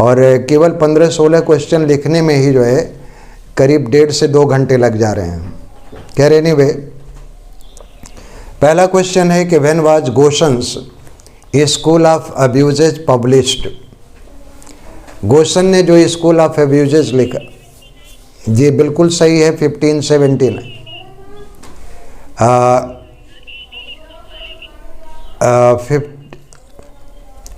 और केवल 15-16 क्वेश्चन लिखने में ही जो है करीब 1.5 से 2 घंटे लग जा रहे हैं। खैर एनीवे, पहला क्वेश्चन है कि when was Gosson's school of abuses published. Gosson ने जो स्कूल ऑफ अब्यूजेज लिखा, ये बिल्कुल सही है, 1579।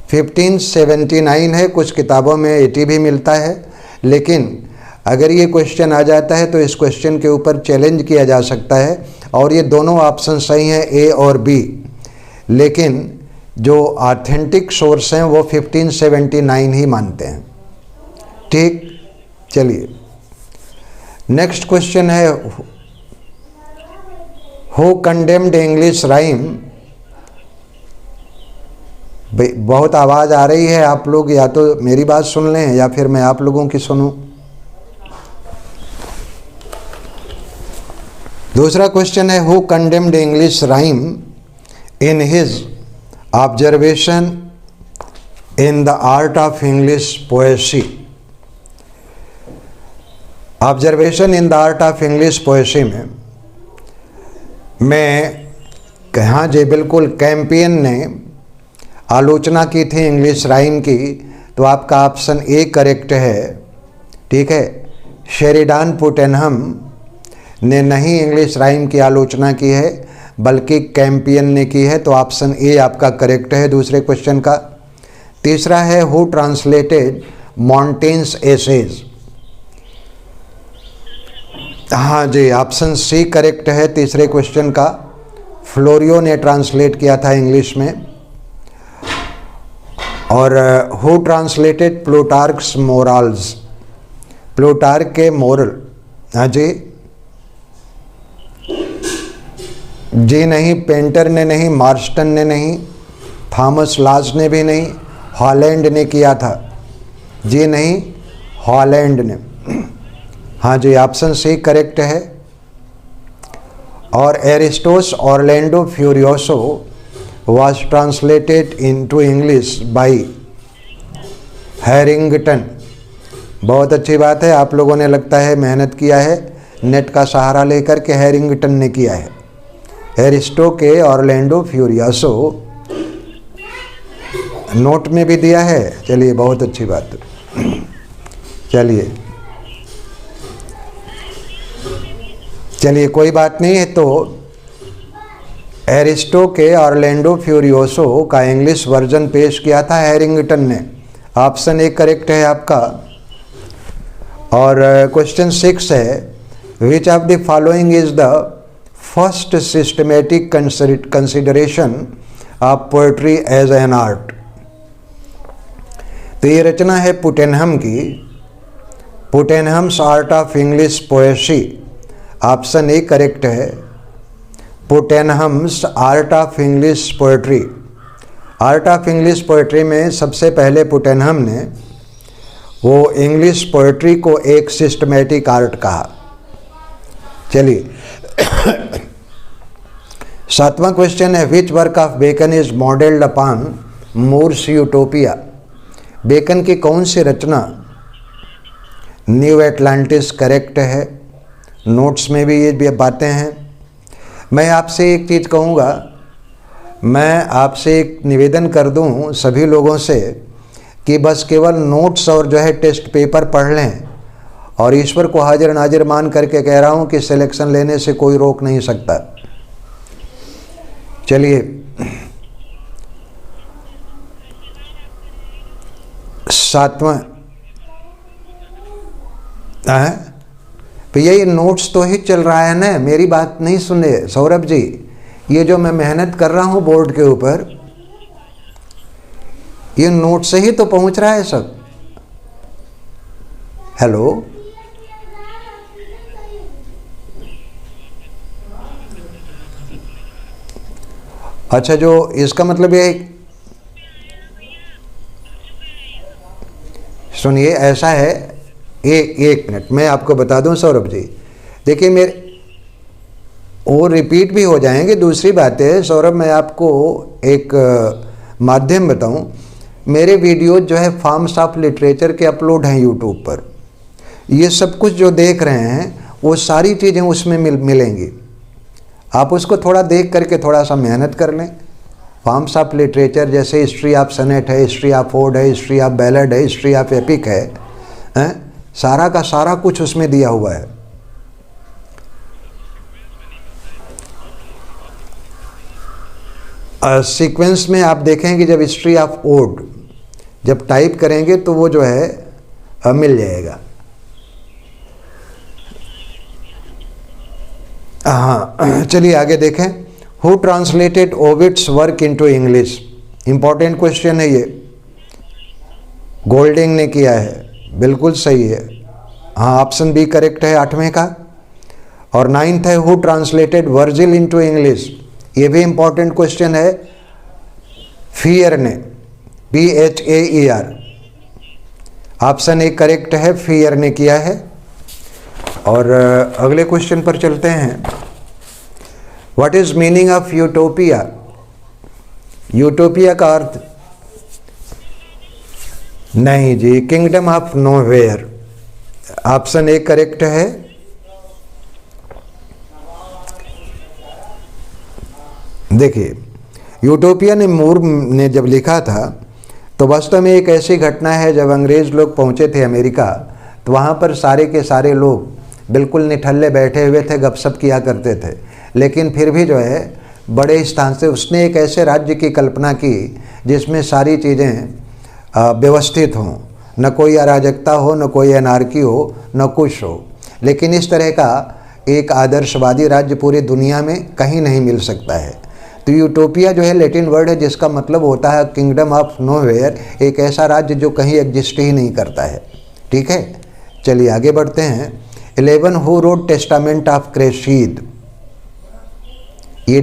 1579 है, कुछ किताबों में 80 भी मिलता है, लेकिन अगर ये क्वेश्चन आ जाता है तो इस क्वेश्चन के ऊपर चैलेंज किया जा सकता है और ये दोनों ऑप्शन सही हैं, ए और बी, लेकिन जो ऑथेंटिक सोर्स हैं वो 1579 ही मानते हैं। ठीक, चलिए नेक्स्ट क्वेश्चन है, हु कंडेम्ड इंग्लिश राइम। बहुत आवाज़ आ रही है, आप लोग या तो मेरी बात सुन लें या फिर मैं आप लोगों की सुनूं। दूसरा क्वेश्चन है, who condemned English rhyme in his observation in the art of English Poaceae. Observation in the art of English Poaceae में मैं हाँ जी बिल्कुल, कैंपियन ने आलोचना की थी इंग्लिश राइम की, तो आपका ऑप्शन ए करेक्ट है। ठीक है, शेरिडान पुटेनहम ने नहीं इंग्लिश राइम की आलोचना की है बल्कि कैंपियन ने की है, तो ऑप्शन ए आपका करेक्ट है दूसरे क्वेश्चन का। तीसरा है, हु ट्रांसलेटेड मॉन्टेन्स एसेज। हाँ जी, ऑप्शन सी करेक्ट है तीसरे क्वेश्चन का, फ्लोरियो ने ट्रांसलेट किया था इंग्लिश में। और हु ट्रांसलेटेड प्लूटार्क्स मोरल्स। प्लूटार्क के मोरल, हाँ जी नहीं, पेंटर ने नहीं, मार्स्टन ने नहीं, थॉमस लॉज ने भी नहीं, हॉलैंड ने किया था। जी नहीं, हॉलैंड ने। हाँ जी, ऑप्शन सी करेक्ट है। और Ariosto's Orlando Furioso was translated into English by Harington. बहुत अच्छी बात है, आप लोगों ने लगता है मेहनत किया है, नेट का सहारा लेकर के हैरिंगटन ने किया है। एरिस्टो के ऑरलैंडो फ्यूरियोसो नोट में भी दिया है। चलिए, बहुत अच्छी बात है। चलिए कोई बात नहीं है। तो एरिस्टो के ऑरलैंडो फ्यूरियोसो का इंग्लिश वर्जन पेश किया था हैरिंगटन ने। ऑप्शन ए करेक्ट है आपका। और क्वेश्चन 6 है, which of the following is the first systematic consideration of poetry as an art. तो ये रचना है पुटेनहम की, Puttenham's art of English poesy. Option A correct है, Puttenham's art of English poetry. Art of English poetry में सबसे पहले पुटेनहम ने वो इंग्लिश पोएट्री को एक सिस्टमेटिक आर्ट कहा। चलिए 7वां क्वेश्चन है, which work of Bacon is modelled upon More's Utopia. Bacon की कौन सी रचना न्यू एटलांटिस करेक्ट है। नोट्स में भी ये बातें हैं। मैं आपसे एक चीज़ कहूँगा, मैं आपसे एक निवेदन कर दूँ सभी लोगों से कि बस केवल नोट्स और जो है टेस्ट पेपर पढ़ लें, और ईश्वर को हाजिर नाजिर मान करके कह रहा हूँ कि सिलेक्शन लेने से कोई रोक नहीं सकता। चलिए 7वां तो यही नोट्स तो ही चल रहा है ना, मेरी बात नहीं सुने सौरभ जी। ये जो मैं मेहनत कर रहा हूँ बोर्ड के ऊपर, ये नोट से ही तो पहुंच रहा है सब। हेलो, अच्छा, जो इसका मतलब ये सुनिए, ऐसा है, एक मिनट मैं आपको बता दूं सौरभ जी। देखिए मेरे और रिपीट भी हो जाएंगे। दूसरी बात है सौरभ, मैं आपको एक माध्यम बताऊं, मेरे वीडियो जो है फॉर्म्स ऑफ लिटरेचर के अपलोड हैं यूट्यूब पर। ये सब कुछ जो देख रहे हैं वो सारी चीज़ें उसमें मिलेंगी। आप उसको थोड़ा देख करके थोड़ा सा मेहनत कर लें। फॉर्म्स ऑफ लिटरेचर जैसे हिस्ट्री ऑफ सनेट है, हिस्ट्री ऑफ ओड है, हिस्ट्री ऑफ बैलेड है, हिस्ट्री ऑफ एपिक है, सारा का सारा कुछ उसमें दिया हुआ है। सीक्वेंस में आप देखेंगे जब हिस्ट्री ऑफ ओड जब टाइप करेंगे तो वो जो है मिल जाएगा। हाँ, चलिए आगे देखें। Who translated Ovid's work into English? Important question है ये। गोल्डिंग ने किया है, बिल्कुल सही है। हाँ, ऑप्शन बी करेक्ट है 8वें का। और 9th है who translated Virgil into English? ये भी इंपॉर्टेंट क्वेश्चन है। फियर ने, PHAER। ऑप्शन ए करेक्ट है, फियर ने किया है। और अगले क्वेश्चन पर चलते हैं। What is meaning of utopia? Utopia का अर्थ? नहीं जी, kingdom of nowhere. Option A correct है। देखिए, यूटोपिया ने मूर ने जब लिखा था तो वास्तव में एक ऐसी घटना है, जब अंग्रेज़ लोग पहुंचे थे अमेरिका तो वहाँ पर सारे के सारे लोग बिल्कुल निठल्ले बैठे हुए थे, गपशप किया करते थे। लेकिन फिर भी जो है बड़े स्थान से उसने एक ऐसे राज्य की कल्पना की जिसमें सारी चीज़ें व्यवस्थित हों, न कोई अराजकता हो, न कोई अनार्की हो, न कुछ हो। लेकिन इस तरह का एक आदर्शवादी राज्य पूरी दुनिया में कहीं नहीं मिल सकता है। तो यूटोपिया जो है लैटिन वर्ड है जिसका मतलब होता है किंगडम ऑफ नोवेयर, एक ऐसा राज्य जो कहीं एग्जिस्ट ही नहीं करता है। ठीक है, चलिए आगे बढ़ते हैं। 11 हु रोड टेस्टामेंट ऑफ क्रेशीद? ये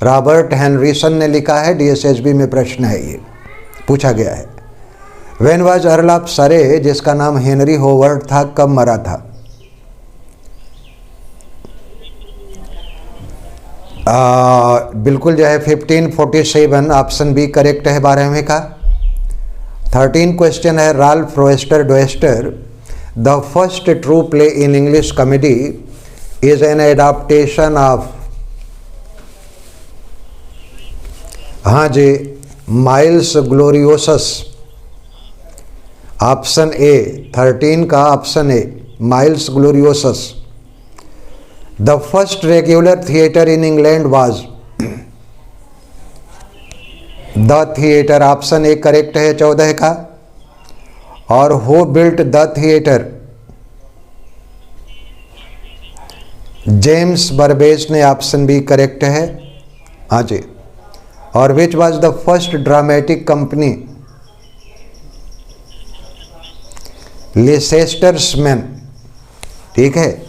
रॉबर्ट हेनरिसन ने लिखा है। DSSB में प्रश्न है, ये पूछा गया है। व्हेन वाज अर्ल ऑफ सरे, जिसका नाम हेनरी होवर्ड था, कब मरा था? बिल्कुल जो है 1547। ऑप्शन बी करेक्ट है 12वें का। 13 क्वेश्चन है Ralph Roister Doister. The first true play in English comedy is an adaptation of? हाँ जी, माइल्स ग्लोरियोसस। ऑप्शन ए 13 का option A, Miles Gloriosus. The first regular theatre in England was? The theatre. Option A correct है 14 का। और who built the theatre? James Burbage ने। Option B correct है। हाँ जी। और which was the first dramatic company? Leicester's men. ठीक है,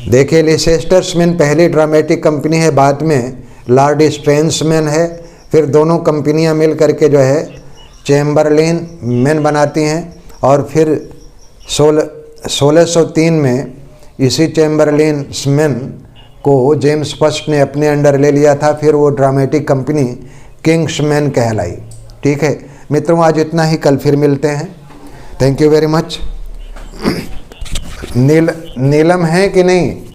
देखिए लीसेस्टर्समैन पहली ड्रामेटिक कंपनी है, बाद में लॉर्ड स्ट्रेंसमैन है। फिर दोनों कंपनियां मिल करके जो है चैम्बरलेन मैन बनाती हैं। और फिर 1603 में इसी चैम्बरलेन मैन को जेम्स फर्स्ट ने अपने अंडर ले लिया था। फिर वो ड्रामेटिक कंपनी किंग्समैन कहलाई। ठीक है मित्रों, आज इतना ही, कल फिर मिलते हैं। Thank you very much. Neelam है कि नहीं?